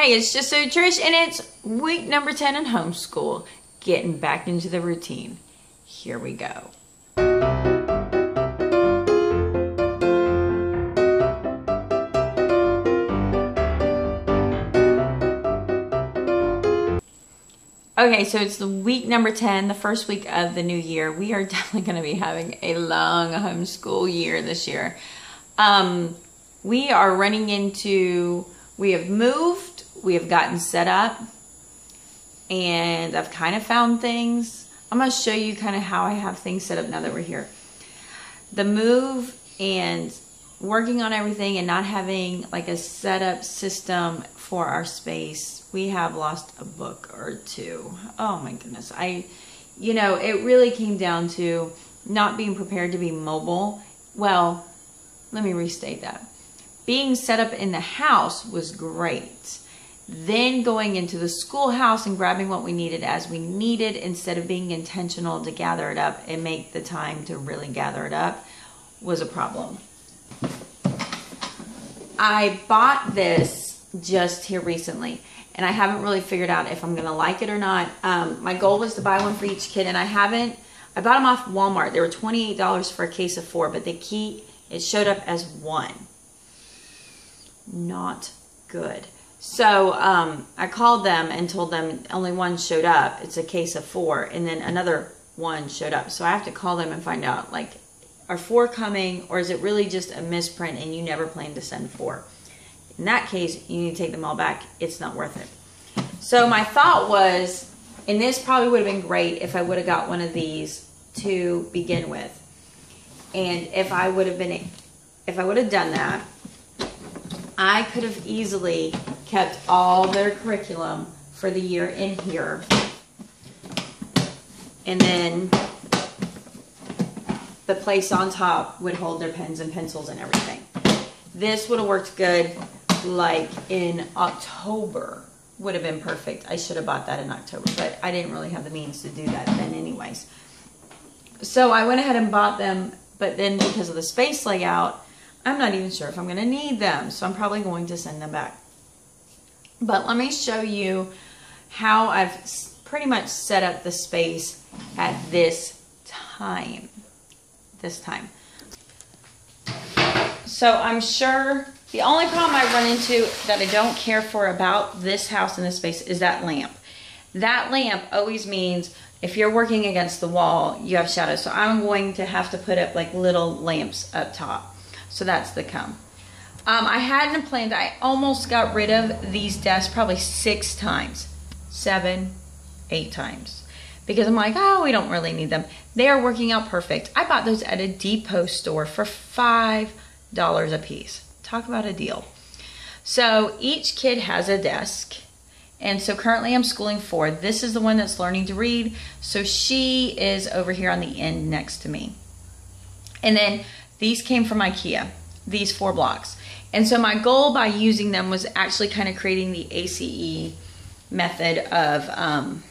Hey, it's just so Trish, and it's week number 10 in homeschool. Getting back into the routine. Here we go. Okay, so it's the week number 10, the first week of the new year. We are definitely going to be having a long homeschool year this year. We are running into, we have moved, we have gotten set up, and I've kind of found things. I'm going to show you kind of how I have things set up now that we're here. The move and working on everything and not having like a setup system for our space, we have lost a book or two. Oh my goodness. You know, it really came down to not being prepared to be mobile. Well, let me restate that. Being set up in the house was great. Then going into the schoolhouse and grabbing what we needed as we needed instead of being intentional to gather it up and make the time to really gather it up was a problem. I bought this just here recently, and I haven't really figured out if I'm going to like it or not. My goal was to buy one for each kid, and I haven't. I bought them off Walmart. They were $28 for a case of 4, but it showed up as 1. Not good. So I called them and told them only 1 showed up. It's a case of 4, and then another 1 showed up. So I have to call them and find out, like, are 4 coming, or is it really just a misprint and you never planned to send 4? In that case, you need to take them all back. It's not worth it. So my thought was, and this probably would have been great if I would have got one of these to begin with. And if I would have done that, I could have easily kept all their curriculum for the year in here. And then the place on top would hold their pens and pencils and everything. This would have worked good like in October. Would have been perfect. I should have bought that in October, but I didn't really have the means to do that then anyways. So I went ahead and bought them, but then because of the space layout, I'm not even sure if I'm going to need them, so I'm probably going to send them back. But let me show you how I've pretty much set up the space at this time. So I'm sure the only problem I run into that I don't care for about this house and this space is that lamp. That lamp always means if you're working against the wall, you have shadows. So I'm going to have to put up like little lamps up top. So that's the come. I hadn't planned. I almost got rid of these desks probably 6 times. 7, 8 times. Because I'm like, oh, we don't really need them. They are working out perfect. I bought those at a Depot store for $5 a piece. Talk about a deal. So each kid has a desk. And so currently I'm schooling 4. This is the one that's learning to read. So she is over here on the end next to me. And then these came from IKEA, these 4 blocks. And so my goal by using them was actually kind of creating the A.C.E. method of,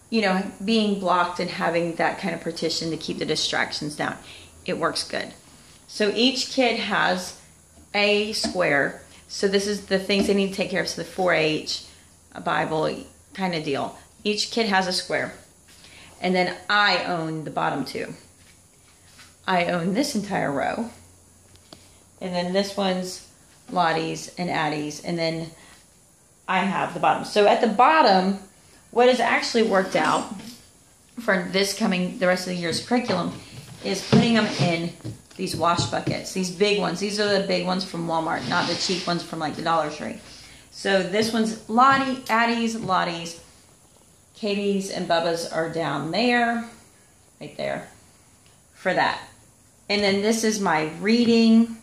you know, being blocked and having that kind of partition to keep the distractions down. It works good. So each kid has a square. So this is the things they need to take care of. So the 4-H, a Bible kind of deal. Each kid has a square. And then I own the bottom 2. I own this entire row. And then this one's Lottie's and Addie's. And then I have the bottom. So at the bottom, what has actually worked out for the rest of the year's curriculum is putting them in these wash buckets. These big ones. These are the big ones from Walmart, not the cheap ones from like the Dollar Tree. So this one's Addie's, Lottie's, Katie's, and Bubba's are down there, right there, for that. And then this is my reading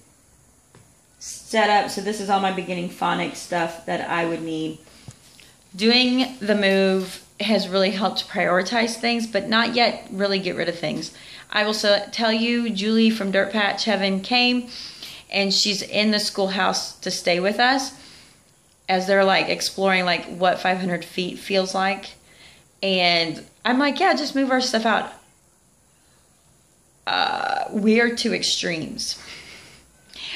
setup. So this is all my beginning phonics stuff that I would need. Doing the move has really helped prioritize things, but not yet really get rid of things. I will tell you, Julie from Dirt Patch Heaven came, and she's in the schoolhouse to stay with us as they're like exploring like what 500 feet feels like. And I'm like, yeah, just move our stuff out. We are 2 extremes.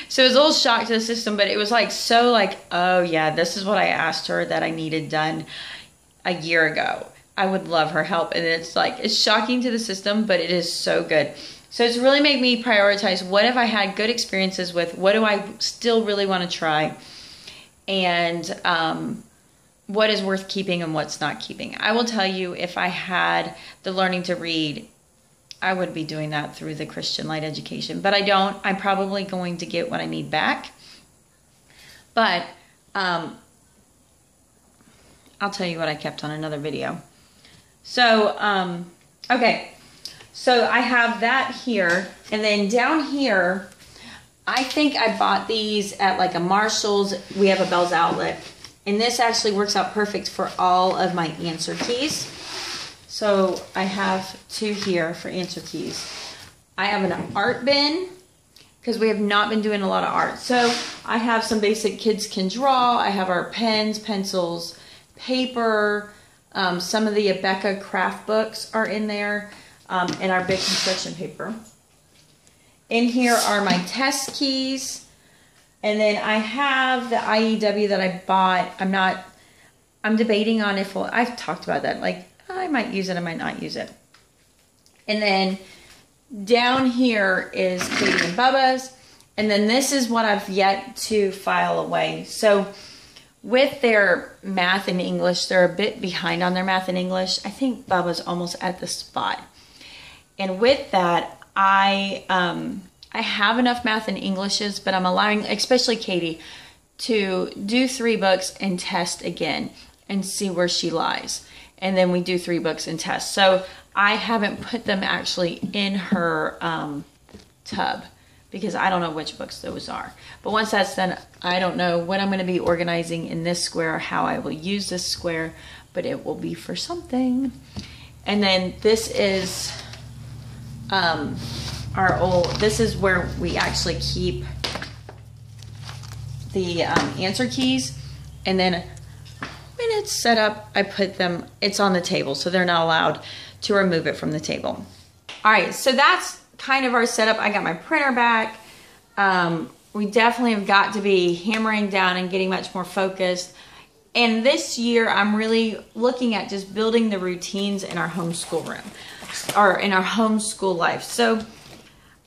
So it was a little shock to the system, but it was like, so like, oh yeah, this is what I asked her that I needed done a year ago. I would love her help. And it's like, it's shocking to the system, but it is so good. So it's really made me prioritize, what have I had good experiences with? What do I still really want to try? And what is worth keeping and what's not keeping. I will tell you, if I had the learning to read, I would be doing that through the Christian Light Education. But I don't. I'm probably going to get what I need back. But I'll tell you what I kept on another video. So, okay. So I have that here. And then down here, I think I bought these at like a Marshall's. We have a Bell's Outlet. And this actually works out perfect for all of my answer keys. So I have 2 here for answer keys. I have an art bin because we have not been doing a lot of art. So I have some basic kids can draw. I have our pens, pencils, paper. Some of the Abeka craft books are in there, and our big construction paper. In here are my test keys. And then I have the IEW that I bought. I'm debating on if, I've talked about that. Like, I might use it, I might not use it. And then down here is Katie and Bubba's. And then this is what I've yet to file away. So with their math and English, they're a bit behind on their math and English. I think Bubba's almost at the spot. And with that, I have enough math and Englishes, but I'm allowing, especially Katie, to do 3 books and test again and see where she lies. And then we do 3 books and test. So I haven't put them actually in her tub because I don't know which books those are. But once that's done, I don't know what I'm going to be organizing in this square or how I will use this square, but it will be for something. And then this is this is where we actually keep the answer keys. And then when it's set up, I put them, it's on the table, so they're not allowed to remove it from the table. All right, so that's kind of our setup. I got my printer back. We definitely have got to be hammering down and getting much more focused. And this year, I'm really looking at just building the routines in our homeschool room, or in our homeschool life. So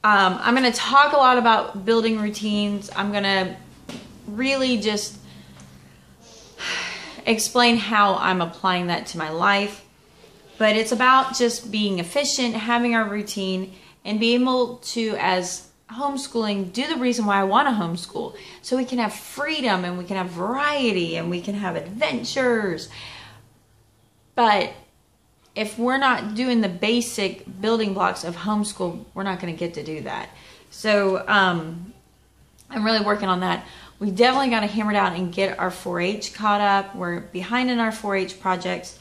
I'm going to talk a lot about building routines. I'm going to really just explain how I'm applying that to my life. But it's about just being efficient, having our routine, and being able to, as homeschooling, do the reason why I want to homeschool. So we can have freedom, and we can have variety, and we can have adventures. But if we're not doing the basic building blocks of homeschool, we're not going to get to do that. So I'm really working on that. We definitely got to hammer down and get our 4-H caught up. We're behind in our 4-H projects.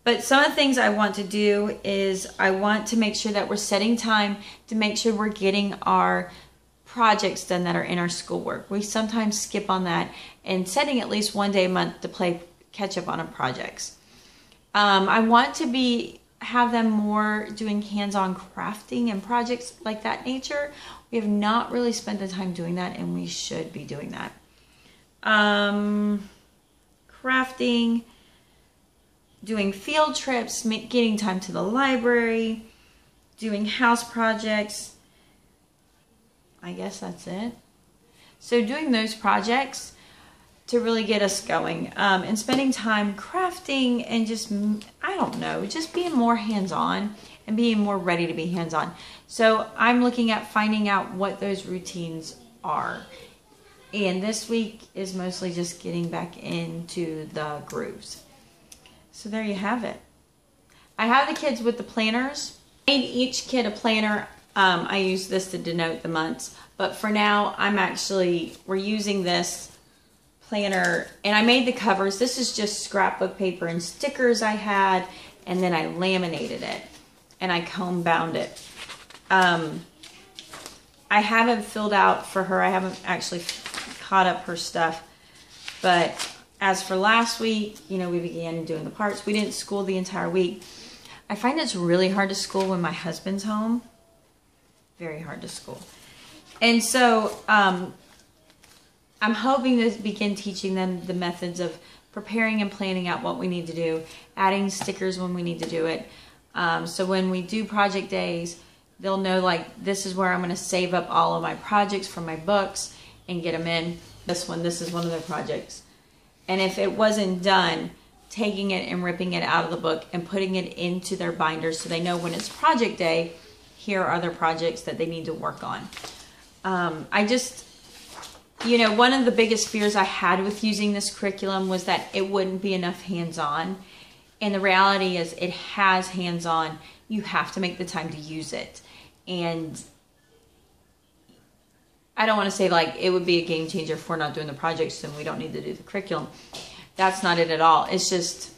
But some of the things I want to do is I want to make sure that we're setting time to make sure we're getting our projects done that are in our schoolwork. We sometimes skip on that, and setting at least 1 day a month to play catch up on our projects. I want to have them more doing hands-on crafting and projects like that nature. We have not really spent the time doing that, and we should be doing that. Crafting, doing field trips, getting time to the library, doing house projects. I guess that's it. So doing those projects to really get us going, and spending time crafting and just, I don't know, just being more hands-on and being more ready to be hands-on. So I'm looking at finding out what those routines are. And this week is mostly just getting back into the grooves. So there you have it. I have the kids with the planners. I made each kid a planner. I use this to denote the months. But for now, we're using this planner, and I made the covers. This is just scrapbook paper and stickers I had, and then I laminated it and I comb bound it. I haven't filled out for her. I haven't actually caught up her stuff, but as for last week, we began doing the parts. We didn't school the entire week. I find it's really hard to school when my husband's home. Very hard to school. And so I'm hoping to begin teaching them the methods of preparing and planning out what we need to do, adding stickers when we need to do it. So when we do project days, they'll know like this is where I'm going to save up all of my projects from my books and get them in. This is one of their projects. And if it wasn't done, taking it and ripping it out of the book and putting it into their binder so they know when it's project day, here are their projects that they need to work on. You know, one of the biggest fears I had with using this curriculum was that it wouldn't be enough hands-on. And the reality is it has hands-on. You have to make the time to use it. And I don't want to say like it would be a game changer if we're not doing the projects and we don't need to do the curriculum. That's not it at all. It's just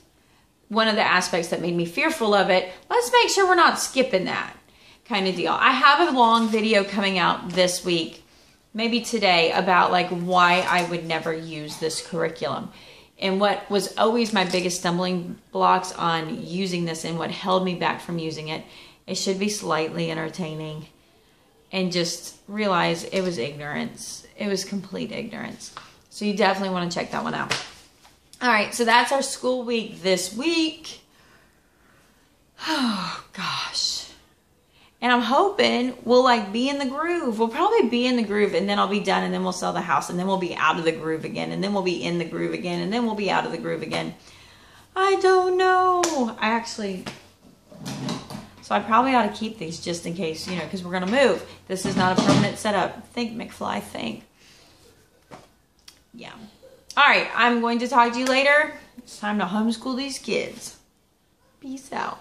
one of the aspects that made me fearful of it. Let's make sure we're not skipping that kind of deal. I have a long video coming out this week, maybe today, about like why I would never use this curriculum. And what was always my biggest stumbling blocks on using this and what held me back from using it, it should be slightly entertaining. And just realize it was ignorance. It was complete ignorance. So you definitely want to check that one out. All right, so that's our school week this week. Oh, gosh. And I'm hoping we'll like be in the groove. We'll probably be in the groove and then I'll be done and then we'll sell the house and then we'll be out of the groove again and then we'll be in the groove again and then we'll be out of the groove again. I don't know. So I probably ought to keep these just in case, you know, because we're going to move. This is not a permanent setup. Think, McFly, think. Yeah. All right, I'm going to talk to you later. It's time to homeschool these kids. Peace out.